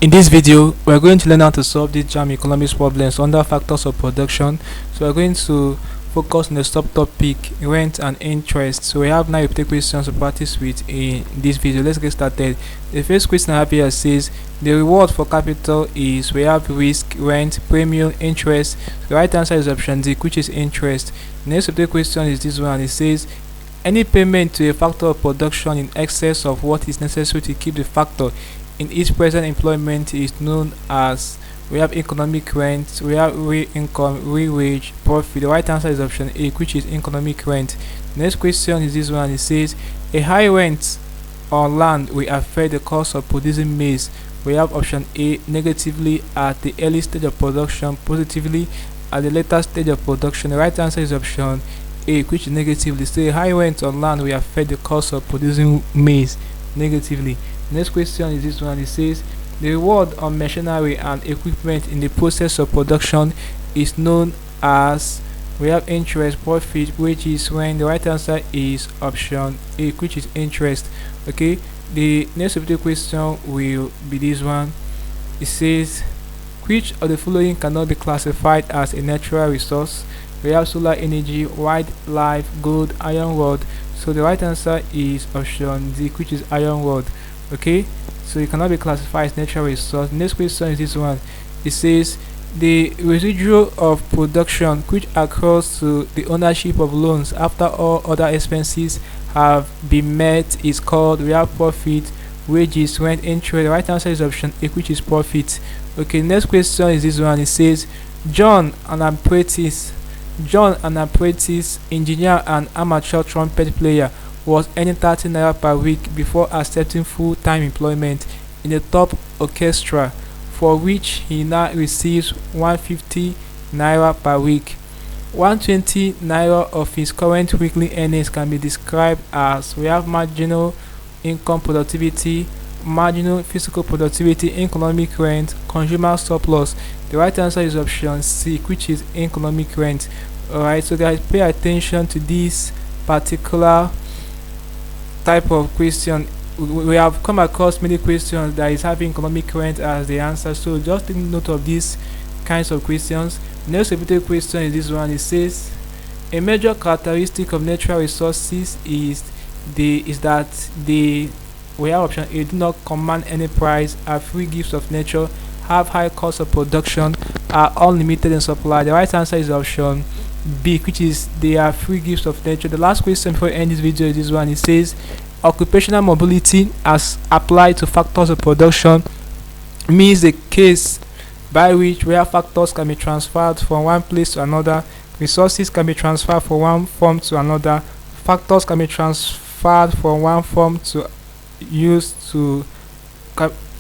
In this video, we're going to learn how to solve these JAMB economics problems under factors of production. So we're going to focus on the subtopic rent and interest. So we have 9 repeated questions to practice with in this video. Let's get started. The first question I have here says the reward for capital is, we have risk, rent, premium, interest. The right answer is option D, which is interest. The next repeated question is this one. It says any payment to a factor of production in excess of what is necessary to keep the factor in its present employment is known as, we have economic rent, we have real income, real wage, profit. The right answer is option A, which is economic rent. Next question is this one. It says a high rent on land will affect the cost of producing maize. We have option A, negatively at the early stage of production, positively at the later stage of production. The right answer is option A, which is negatively. So a high rent on land will affect the cost of producing maize negatively. Next question is this one. It says the reward on machinery and equipment in the process of production is known as, we have interest, profit, which is when. The right answer is option A, which is interest. Okay, the next repeated question will be this one. It says which of the following cannot be classified as a natural resource? We have solar energy, wildlife, gold, iron rod. So the right answer is option D, which is iron rod. Okay, so it cannot be classified as natural resource. Next question is this one. It says the residual of production which occurs to the ownership of loans after all other expenses have been met is called, we have profit, wages, rent, interest. The right answer is option A, which is profit. Okay, next question is this one. It says John, an apprentice engineer and amateur trumpet player, was earning 30 naira per week before accepting full-time employment in the top orchestra, for which he now receives 150 naira per week. 120 naira of his current weekly earnings can be described as, we have marginal income productivity, marginal physical productivity, economic rent, consumer surplus. The right answer is option C, which is economic rent. Alright, so guys, pay attention to this particular type of question. We have come across many questions that is having economic rent as the answer, so just take note of these kinds of questions. Next repeated question is this one. It says a major characteristic of natural resources is that they, we have option A, do not command any price, are free gifts of nature, have high cost of production, are unlimited in supply. The right answer is option B, which is they are free gifts of nature. The last question before I end this video is this one. It says occupational mobility as applied to factors of production means the case by which where factors can be transferred from one place to another, resources can be transferred from one form to another, factors can be transferred from one form to use to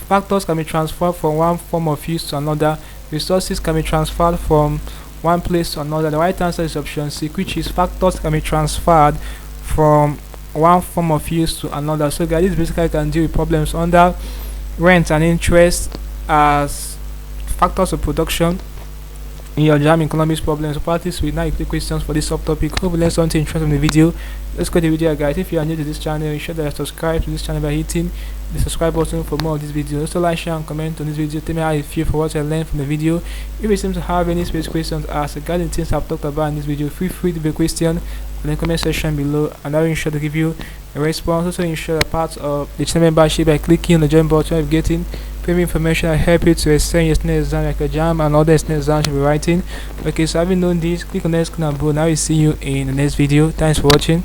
factors can be transferred from one form of use to another, resources can be transferred from one place to another. The right answer is option C, which is factors can be transferred from one form of use to another. So guys, this basically can deal with problems under rent and interest as factors of production in your JAMB economics problems. So practice with 9 questions for this subtopic. Hope you learned something interesting in the video. Let's go to the video, guys. If you are new to this channel, ensure that you subscribe to this channel by hitting the subscribe button for more of this video. Also like, share and comment on this video. Tell me how you feel for what I learned from the video. If you seem to have any specific questions to ask regarding things I've talked about in this video, feel free to leave a question in the comment section below, and I will ensure to give you a response. Also ensure that part of the channel membership by clicking on the join button of getting premium information that help you to excel your SNET exam like a JAMB and other SNET exams you'll be writing. Okay, so having known this, click on the screen above. Now we see you in the next video. Thanks for watching.